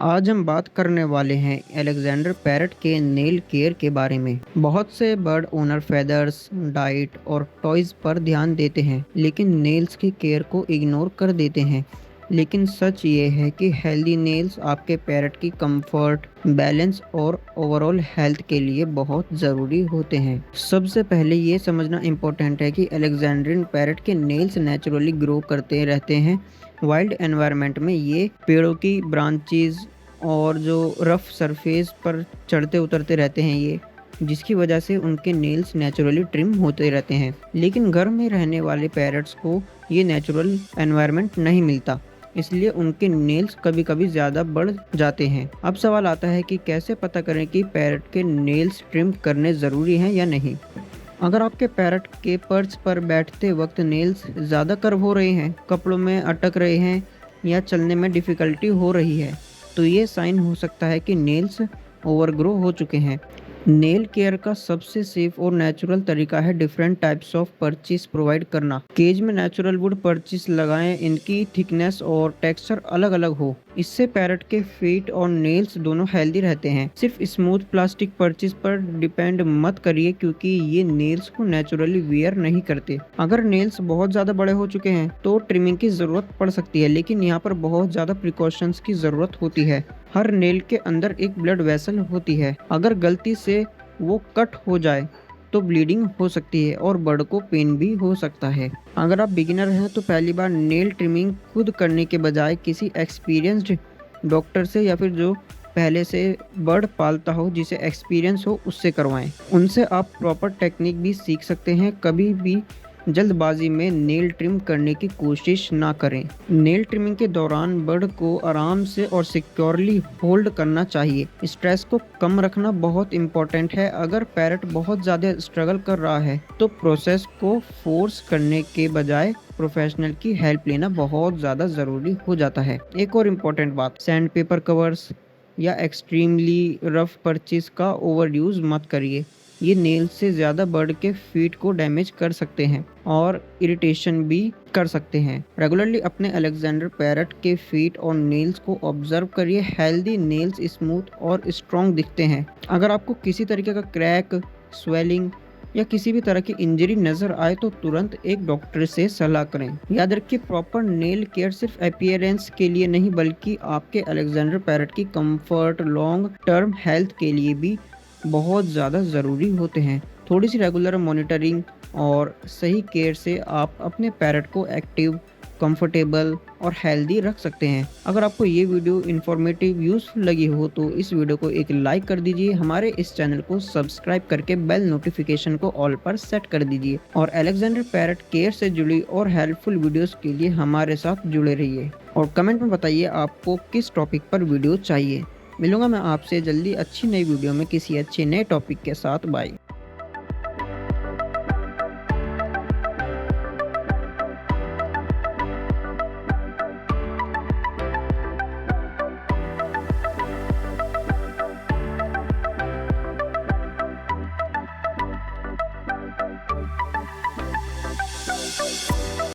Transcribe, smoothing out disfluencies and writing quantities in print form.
आज हम बात करने वाले हैं अलेक्जेंडर पैरट के नेल केयर के बारे में। बहुत से बर्ड ओनर फेदर्स, डाइट और टॉयज पर ध्यान देते हैं, लेकिन नेल्स की केयर को इग्नोर कर देते हैं। लेकिन सच ये है कि हेल्दी नेल्स आपके पैरट की कंफर्ट, बैलेंस और ओवरऑल हेल्थ के लिए बहुत ज़रूरी होते हैं। सबसे पहले ये समझना इम्पोर्टेंट है कि अलेक्जेंड्रियन पैरट के नेल्स नेचुरली ग्रो करते रहते हैं। वाइल्ड एनवायरनमेंट में ये पेड़ों की ब्रांचेज और जो रफ सरफेस पर चढ़ते उतरते रहते हैं जिसकी वजह से उनके नेल्स नेचुरली ट्रिम होते रहते हैं। लेकिन घर में रहने वाले पैरट्स को ये नेचुरल एनवायरनमेंट नहीं मिलता, इसलिए उनके नेल्स कभी कभी ज़्यादा बढ़ जाते हैं। अब सवाल आता है कि कैसे पता करें कि पैरट के नेल्स ट्रिम करने ज़रूरी हैं या नहीं। अगर आपके पैरट के पर्च पर बैठते वक्त नेल्स ज़्यादा कर्व हो रहे हैं, कपड़ों में अटक रहे हैं या चलने में डिफ़िकल्टी हो रही है, तो ये साइन हो सकता है कि नेल्स ओवरग्रो हो चुके हैं। नेल केयर का सबसे सेफ और नेचुरल तरीका है different types of purchase provide करना। केज में नेचुरल वुड पर्चेस लगाएं, इनकी थिकनेस और टेक्सचर अलग अलग हो। इससे पैरट के फीट और नेल्स दोनों हेल्दी रहते हैं। सिर्फ स्मूथ प्लास्टिक पर्चेस पर डिपेंड मत करिए, क्योंकि ये नेल्स को नेचुरली वियर नहीं करते। अगर नेल्स बहुत ज़्यादा बड़े हो चुके हैं तो ट्रिमिंग की ज़रूरत पड़ सकती है, लेकिन यहाँ पर बहुत ज़्यादा प्रिकॉशंस की ज़रूरत होती है। हर नेल के अंदर एक ब्लड वेसल होती है। अगर गलती से वो कट हो जाए तो ब्लीडिंग हो सकती है और बर्ड को पेन भी हो सकता है। अगर आप बिगिनर हैं तो पहली बार नेल ट्रिमिंग खुद करने के बजाय किसी एक्सपीरियंस्ड डॉक्टर से या फिर जो पहले से बर्ड पालता हो, जिसे एक्सपीरियंस हो, उससे करवाएं। उनसे आप प्रॉपर टेक्निक भी सीख सकते हैं। कभी भी जल्दबाजी में नेल ट्रिम करने की कोशिश ना करें। नेल ट्रिमिंग के दौरान बर्ड को आराम से और सिक्योरली होल्ड करना चाहिए। स्ट्रेस को कम रखना बहुत इम्पोर्टेंट है। अगर पैरट बहुत ज़्यादा स्ट्रगल कर रहा है तो प्रोसेस को फोर्स करने के बजाय प्रोफेशनल की हेल्प लेना बहुत ज़्यादा ज़रूरी हो जाता है। एक और इम्पोर्टेंट बात, सैंड पेपर कवर्स या एक्सट्रीमली रफ परचेज का ओवर यूज़ मत करिए। ये नेल्स से ज़्यादा बर्ड के फीट को डैमेज कर सकते हैं और इरिटेशन भी कर सकते हैं। रेगुलरली अपने अलेक्जेंडर पैरट के फीट और नेल्स को ऑब्जर्व करिए। हेल्दी नेल्स स्मूथ और स्ट्रॉन्ग दिखते हैं। अगर आपको किसी तरीके का क्रैक, स्वेलिंग या किसी भी तरह की इंजरी नज़र आए तो तुरंत एक डॉक्टर से सलाह करें। याद रखिए, प्रॉपर नेल केयर सिर्फ अपीयरेंस के लिए नहीं, बल्कि आपके अलेक्जेंडर पैरट की कंफर्ट, लॉन्ग टर्म हेल्थ के लिए भी बहुत ज़्यादा ज़रूरी होते हैं। थोड़ी सी रेगुलर मॉनिटरिंग और सही केयर से आप अपने पैरट को एक्टिव, कंफर्टेबल और हेल्दी रख सकते हैं। अगर आपको ये वीडियो इन्फॉर्मेटिव, यूज़फुल लगी हो तो इस वीडियो को एक लाइक कर दीजिए। हमारे इस चैनल को सब्सक्राइब करके बेल नोटिफिकेशन को ऑल पर सेट कर दीजिए और अलेक्जेंडर पैरट केयर से जुड़ी और हेल्पफुल वीडियोस के लिए हमारे साथ जुड़े रहिए। और कमेंट में बताइए आपको किस टॉपिक पर वीडियो चाहिए। मिलूंगा मैं आपसे जल्दी अच्छी नई वीडियो में किसी अच्छे नए टॉपिक के साथ। बाय।